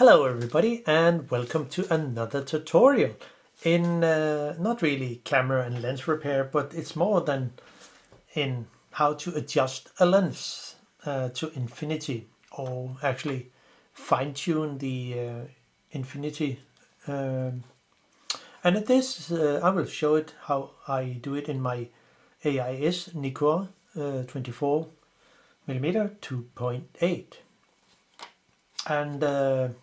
Hello everybody and welcome to another tutorial in not really camera and lens repair, but it's more than in how to adjust a lens to infinity, or actually fine-tune the infinity. And at this I will show it how I do it in my Ai-s Nikkor 24mm 2.8. And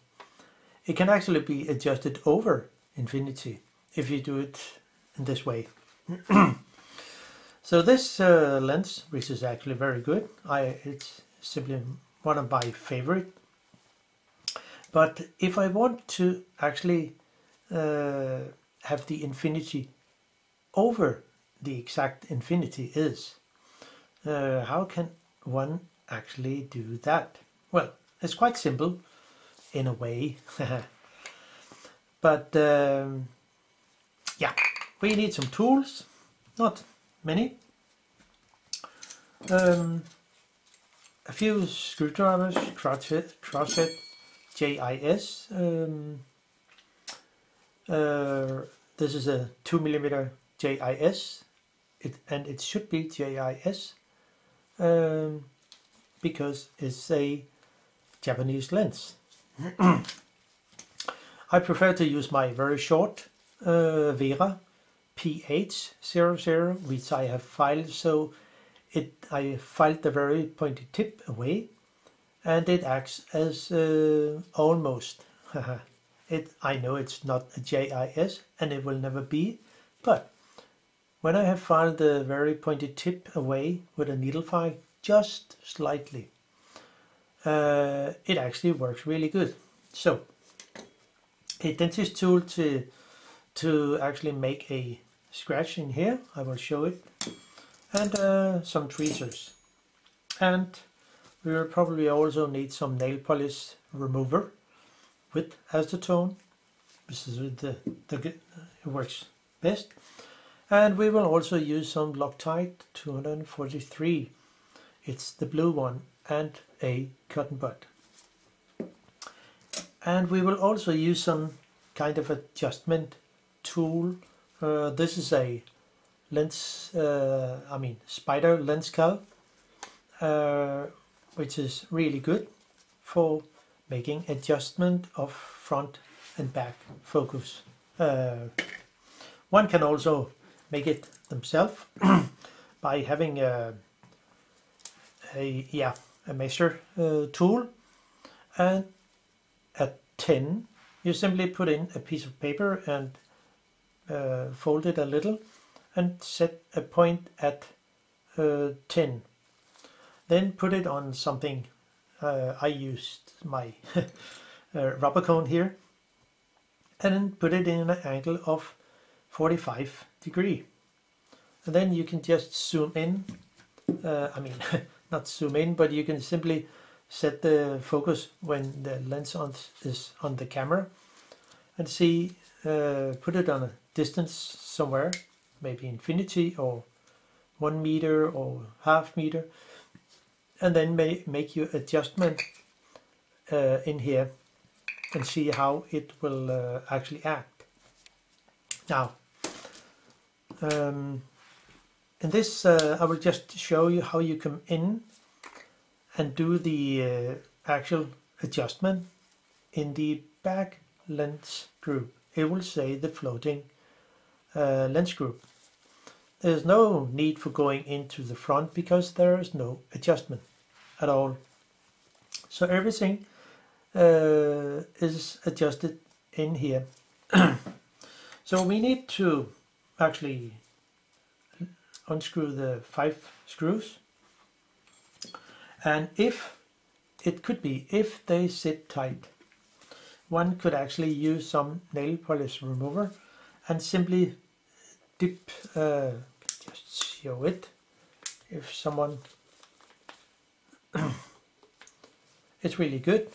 it can actually be adjusted over infinity if you do it in this way. So this lens, which is actually very good, it's simply one of my favorite. But if I want to actually have the infinity over the exact infinity is, how can one actually do that? Well, it's quite simple in a way. But yeah, we need some tools, not many. A few screwdrivers, crosshead, JIS. This is a 2mm JIS, and it should be JIS because it's a Japanese lens. I prefer to use my very short Vera PH00, which I have filed, so I filed the very pointy tip away, and it acts as almost. I know it's not a JIS, and it will never be, but when I have filed the very pointy tip away with a needle file, just slightly, it actually works really good. So a dentist tool to actually make a scratch in here, I will show it, and some tweezers, and we will probably also need some nail polish remover with acetone. This is it works best, and we will also use some Loctite 243. It's the blue one, and a cotton bud. And we will also use some kind of adjustment tool. This is a lens, Spyder lenscal, which is really good for making adjustment of front and back focus. One can also make it themselves by having a measure tool, and at 10 you simply put in a piece of paper and fold it a little and set a point at 10. Then put it on something. I used my rubber cone here, and then put it in an angle of 45 degrees, and then you can just zoom in. Not zoom in, but you can simply set the focus when the lens is on the camera, and see, put it on a distance somewhere, maybe infinity or 1 meter or half meter, and then make your adjustment in here and see how it will actually act. Now, in this I will just show you how you come in and do the actual adjustment in the back lens group. It will say the floating lens group. There's no need for going into the front because there is no adjustment at all. So everything is adjusted in here. So we need to actually unscrew the 5 screws, and if they sit tight, one could actually use some nail polish remover and simply dip, just show it, if someone it's really good.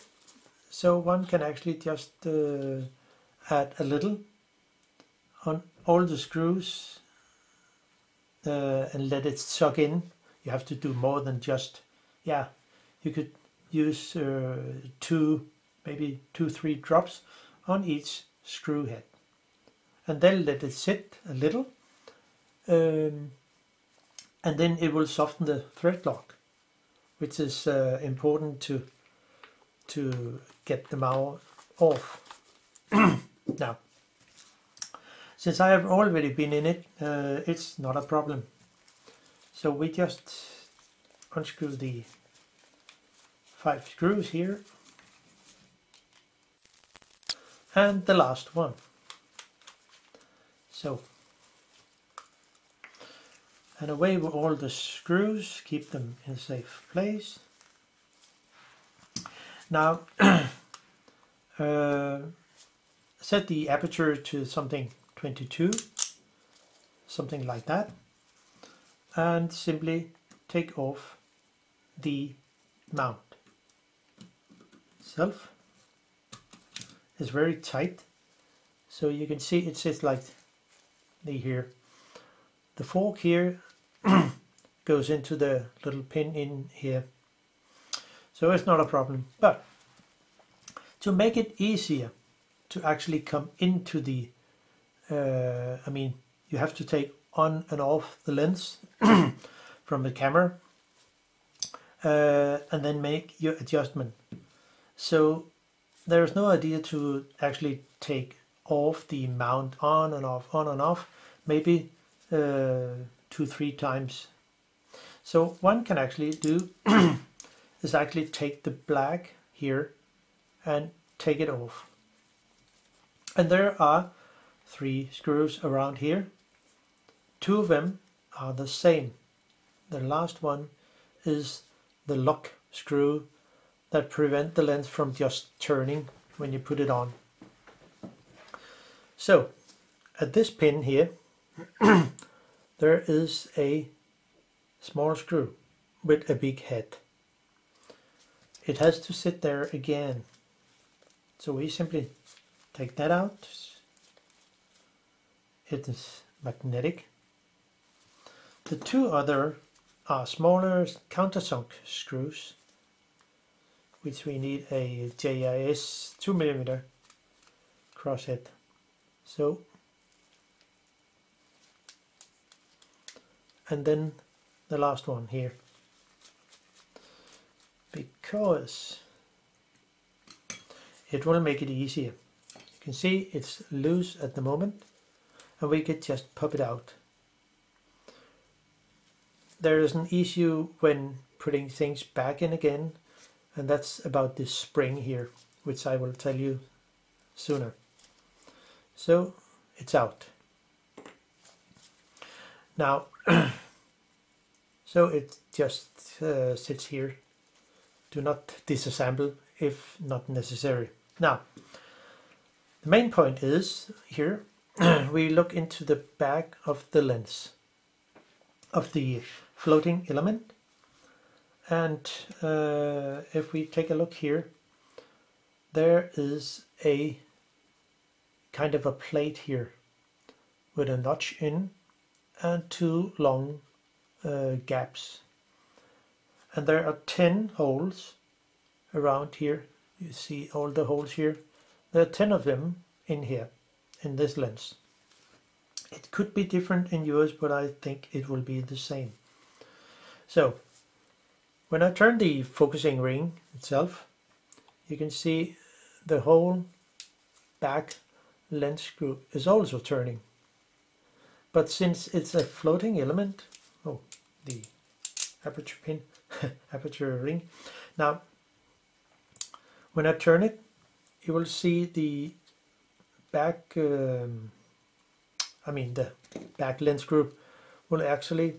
So one can actually just add a little on all the screws and let it suck in. You have to do more than just, you could use 2 maybe 2-3 drops on each screw head, and then let it sit a little, and then it will soften the thread lock, which is important to get the mouth off. Now, since I have already been in it, it's not a problem. So we just unscrew the 5 screws here, and the last one. So, and away with all the screws, keep them in a safe place. Now, set the aperture to something 22, something like that, and simply take off the mount itself. It's very tight, so you can see it sits like here. The fork here goes into the little pin in here, so it's not a problem. But to make it easier to actually come into the I mean, you have to take on and off the lens from the camera, and then make your adjustment. So there's no idea to actually take off the mount on and off, maybe 2-3 times. So one can actually do is actually take the black here and take it off. And there are 3 screws around here. 2 of them are the same. The last one is the lock screw that prevent the lens from just turning when you put it on. So at this pin here there is a small screw with a big head. It has to sit there again. So we simply take that out. It is magnetic. The 2 other are smaller countersunk screws, which we need a JIS 2mm crosshead. So, and then the last one here, because it will make it easier. You can see it's loose at the moment, and we could just pop it out. There is an issue when putting things back in again, and that's about this spring here, which I will tell you sooner. So it's out. Now, so it just sits here. Do not disassemble if not necessary. Now, the main point is here, we look into the back of the lens of the floating element, and if we take a look here, there is a kind of a plate here with a notch in and 2 long gaps, and there are 10 holes around here. You see all the holes here. There are 10 of them in here in this lens. It could be different in yours, but I think it will be the same. So when I turn the focusing ring itself, you can see the whole back lens screw is also turning. But since it's a floating element, the aperture pin, aperture ring. Now, when I turn it, you will see the back, the back lens screw will actually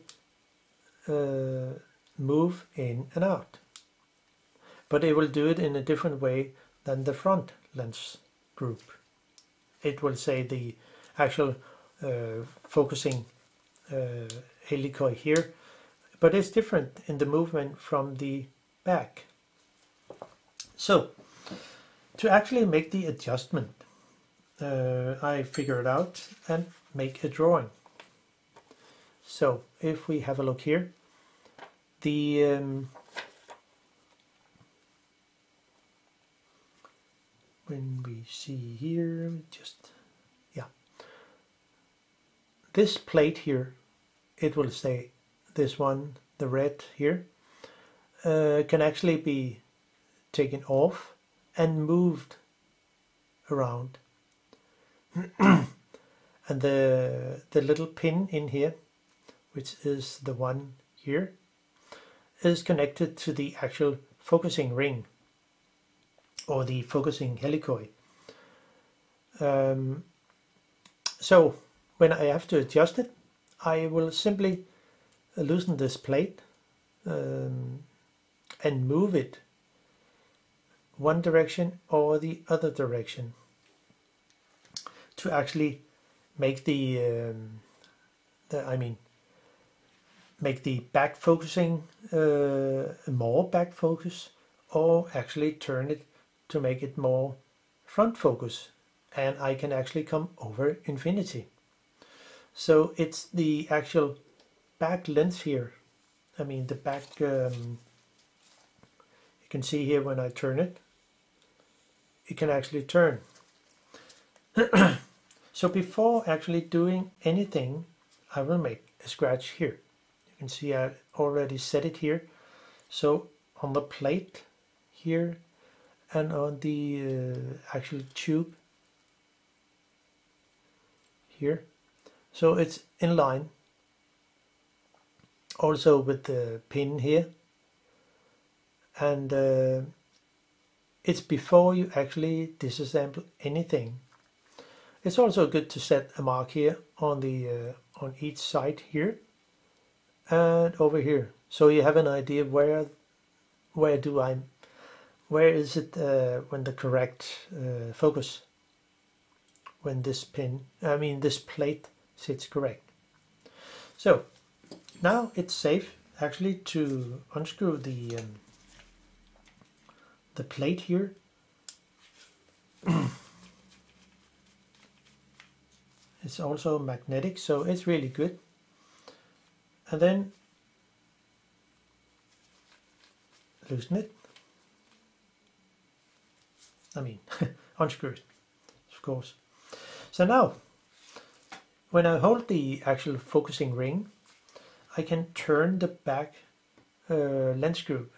move in and out. But it will do it in a different way than the front lens group. It will say the actual focusing helicoil here, but it's different in the movement from the back. So to actually make the adjustment, I figure it out and make a drawing. So if we have a look here, the when we see here, just, yeah, this plate here, it will say this one, the red here, can actually be taken off and moved around. And the little pin in here, which is the one here, is connected to the actual focusing ring or the focusing helicoid. So when I have to adjust it, I will simply loosen this plate and move it one direction or the other direction to actually make make the back focusing more back focus, or actually turn it to make it more front focus, and I can actually come over infinity. So it's the actual back lens here. I mean the back, you can see here when I turn it, it can actually turn. So before actually doing anything, I will make a scratch here. You can see I already set it here. So on the plate here and on the actual tube here. So it's in line. Also with the pin here. And it's before you actually disassemble anything. It's also good to set a mark here on the on each side here and over here, so you have an idea where is it when the correct focus, when this this plate sits correct. So now it's safe actually to unscrew the plate here. It's also magnetic, so it's really good. And then loosen it. Unscrew it, of course. So now, when I hold the actual focusing ring, I can turn the back lens screw,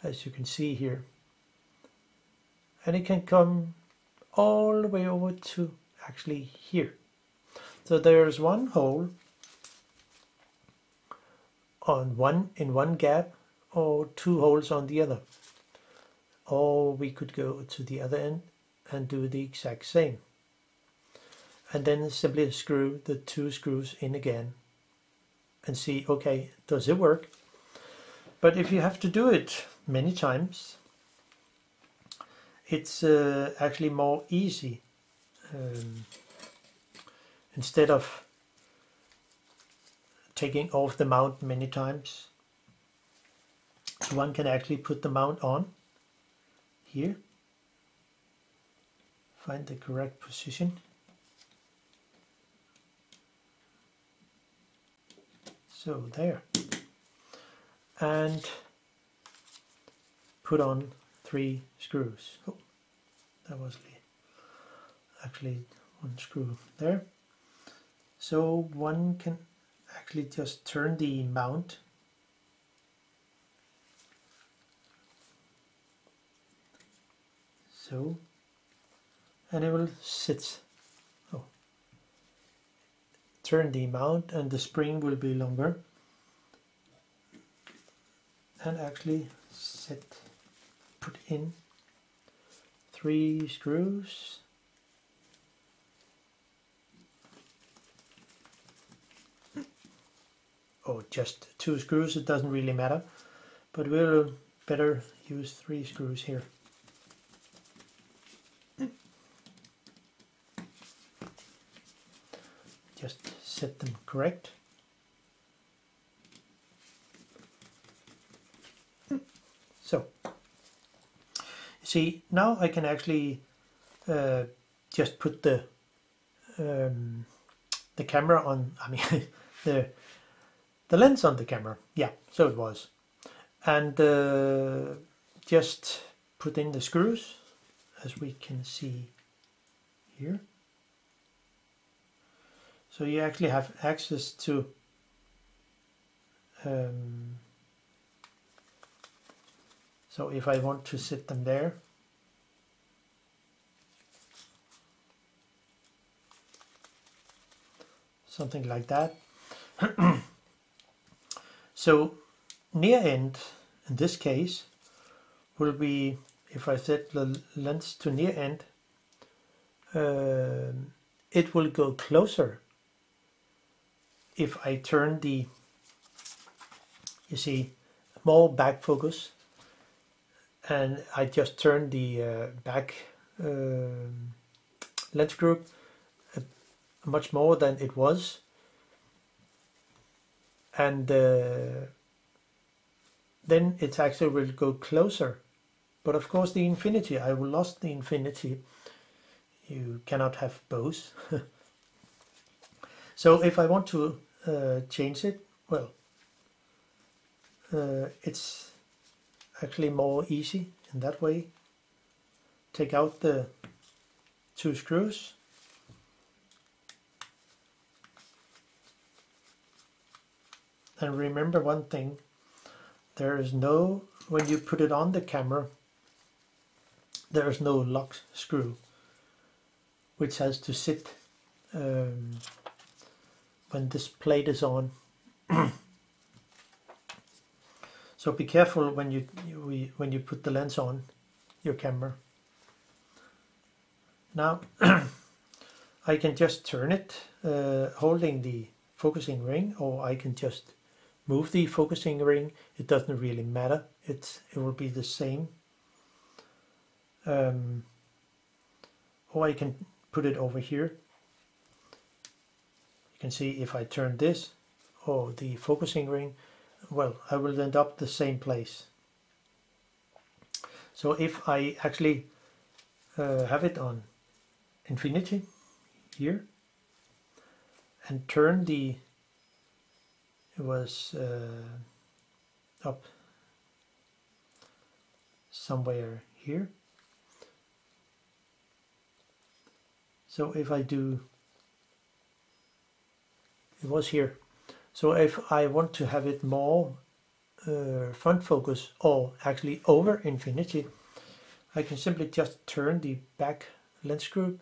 as you can see here. And it can come all the way over to actually here. So there's one hole in one gap, or two holes on the other. Or we could go to the other end and do the exact same. And then simply screw the two screws in again and see, okay, does it work? But if you have to do it many times, it's actually more easy. Instead of taking off the mount many times, one can actually put the mount on here, find the correct position, so there, and put on 3 screws. Oh, that was actually one screw there. So one can actually just turn the mount so, and it will sit. Oh, turn the mount and the spring will be longer, and actually put in 3 screws. Or just 2 screws, it doesn't really matter, but we'll better use 3 screws here. Just set them correct. So, see, now I can actually just put the camera on, the lens on the camera. Yeah, so it was. And just put in the screws as we can see here. So you actually have access to so if I want to set them there, something like that. So near end in this case will be, if I set the lens to near end, it will go closer if I turn the, you see, more back focus, and I just turn the back lens group much more than it was, and then it actually will go closer. But of course the infinity, I will lost the infinity. You cannot have both. So if I want to change it, well, it's actually more easy in that way. Take out the 2 screws, and remember one thing, there is no, when you put it on the camera, there is no lock screw which has to sit when this plate is on. So be careful when you put the lens on your camera. Now I can just turn it holding the focusing ring, or I can just move the focusing ring. It doesn't really matter. It will be the same. Or I can put it over here. You can see if I turn this or the focusing ring, well, I will end up the same place. So if I actually have it on infinity here and turn the, it was up somewhere here. So if I do, it was here. So if I want to have it more front focus, or actually over infinity, I can simply just turn the back lens group,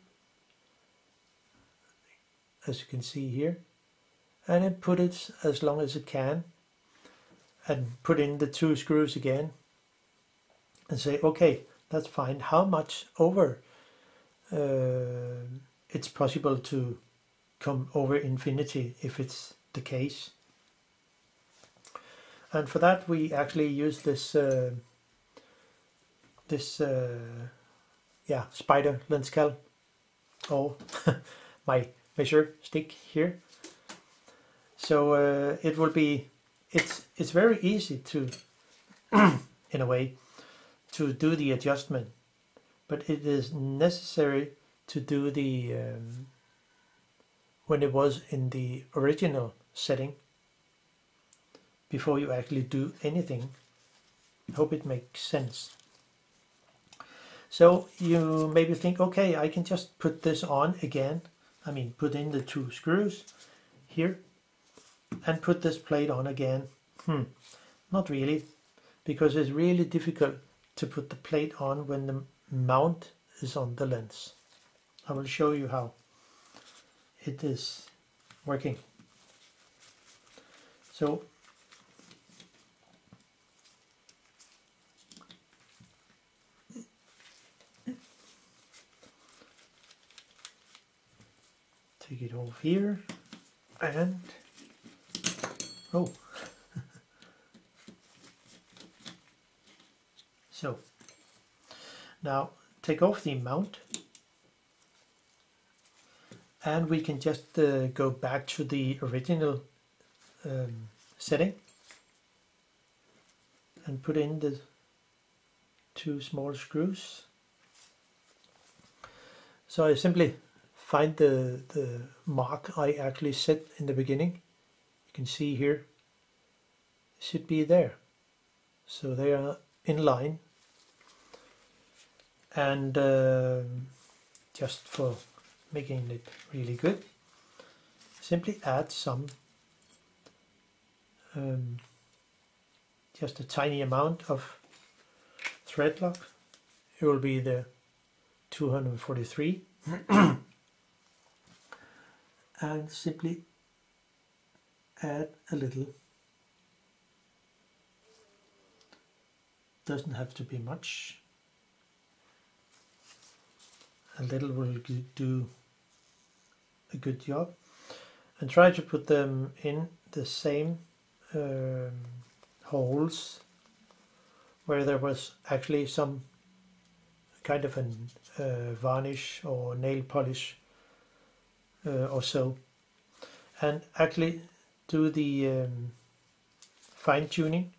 as you can see here, and then put it as long as it can, and put in the 2 screws again, and say, okay, that's fine. How much over it's possible to come over infinity if it's the case. And for that we actually use this Spyder lenscal, or my measure stick here. So it will be, it's very easy to in a way to do the adjustment, but it is necessary to do the when it was in the original setting before you actually do anything. I hope it makes sense. So you maybe think, okay, I can just put this on again. I mean, put in the 2 screws here and put this plate on again. Not really, because it's really difficult to put the plate on when the mount is on the lens. I will show you how it is working. So take it off here and oh so now take off the mount, and we can just go back to the original setting and put in the 2 small screws. So I simply find the mark I actually set in the beginning. You can see here, it should be there. So they are in line. And just for making it really good, simply add some just a tiny amount of thread lock. It will be the 243 and simply add a little. Doesn't have to be much. A little will do a good job, and try to put them in the same holes where there was actually some kind of a varnish or nail polish or so, and actually do the fine tuning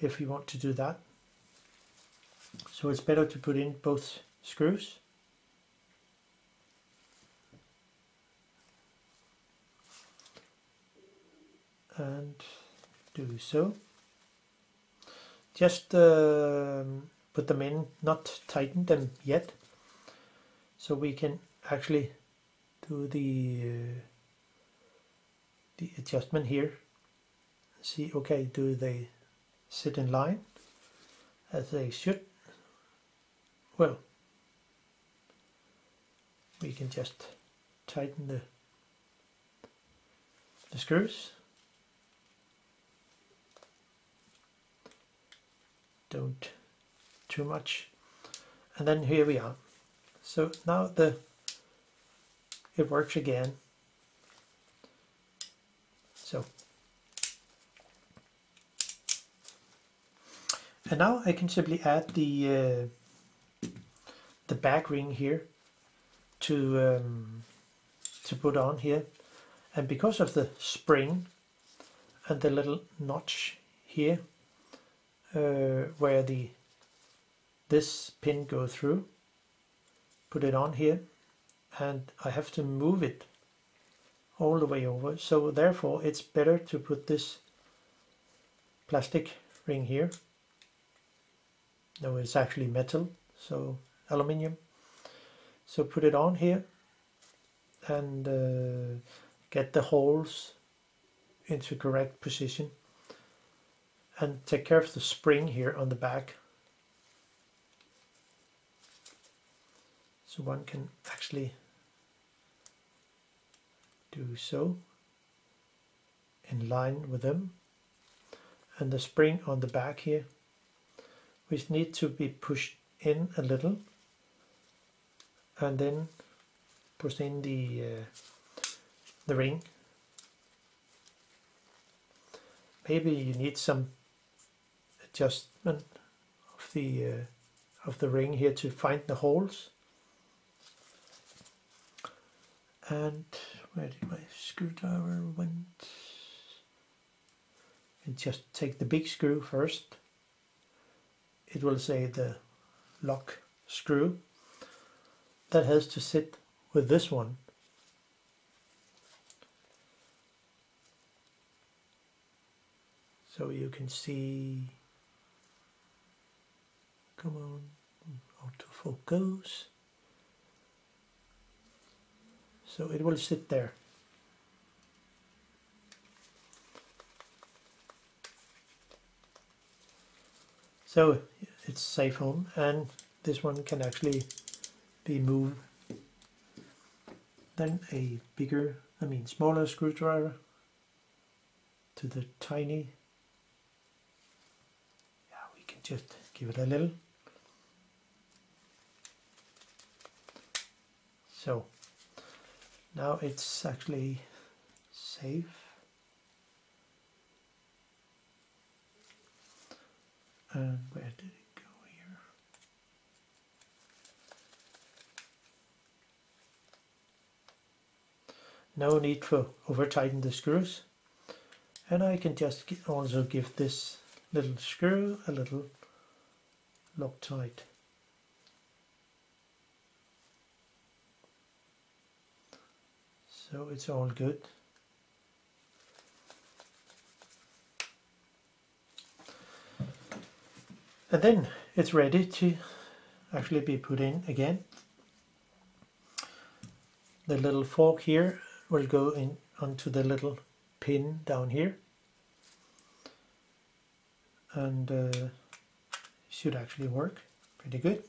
if you want to do that. So it's better to put in both screws. And do so. Just put them in, not tighten them yet, so we can actually do the adjustment here. See, okay, do they sit in line as they should? Well, we can just tighten the screws. Don't too much, and then here we are. So now it works again. So, and now I can simply add the back ring here to put on here, and because of the spring and the little notch here where this pin go through, put it on here, and I have to move it all the way over, so therefore it's better to put this plastic ring here. No, it's actually metal, so aluminium. So put it on here and get the holes into correct position, and take care of the spring here on the back, so one can actually do so in line with them, and the spring on the back here, which need to be pushed in a little, and then push in the ring. Maybe you need some adjustment of the ring here to find the holes. And where did my screwdriver went? And just take the big screw first. It will say the lock screw. That has to sit with this one. So you can see, come on, autofocus. So it will sit there. So it's safe home, and this one can actually be moved. Then a bigger, smaller screwdriver to the tiny. Yeah, we can just give it a little. So now it's actually safe. And where did it go here? No need for over tighten the screws. And I can just also give this little screw a little Loctite. So it's all good. And then it's ready to actually be put in again. The little fork here will go in onto the little pin down here, and should actually work pretty good.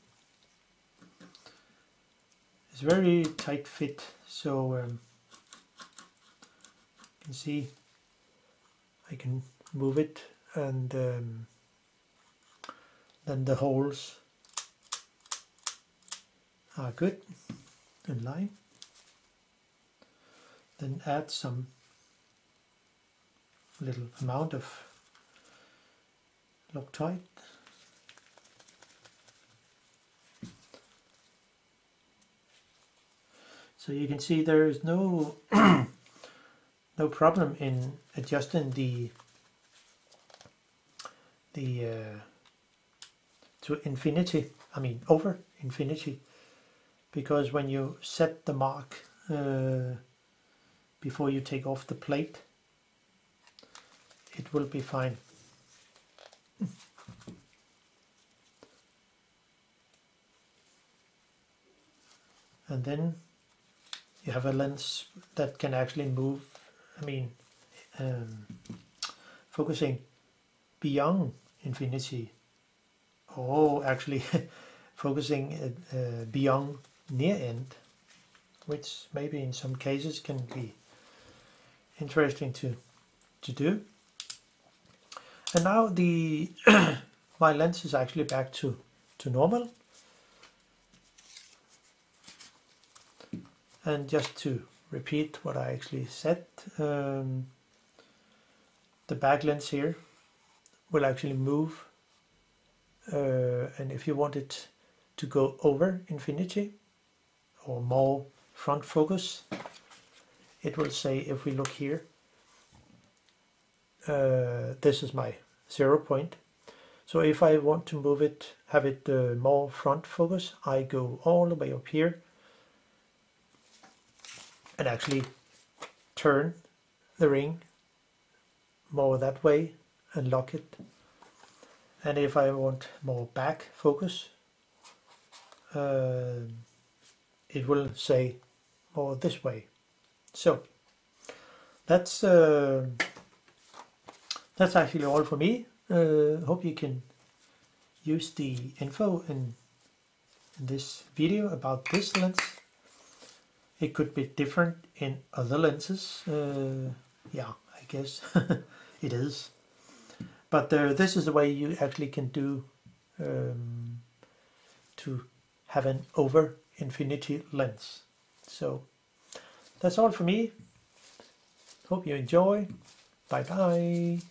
It's very tight fit, so you can see I can move it, and then the holes are good in line. Then add some little amount of Loctite. So you can see there is no no problem in adjusting the to infinity, I mean over infinity, because when you set the mark before you take off the plate, it will be fine. And then you have a lens that can actually move, I mean focusing beyond infinity, or actually focusing beyond near end, which maybe in some cases can be interesting to do. And now the my lens is actually back to normal. And just to repeat what I actually said, the back lens here will actually move, and if you want it to go over infinity or more front focus, it will say, if we look here, this is my 0 point. So if I want to move it, have it more front focus, I go all the way up here and actually turn the ring more that way and lock it. And if I want more back focus, it will say more this way. So that's actually all for me. Hope you can use the info in this video about this lens. It could be different in other lenses. Yeah, I guess it is. But this is the way you actually can do to have an over infinity lens. So that's all for me. Hope you enjoy. Bye bye.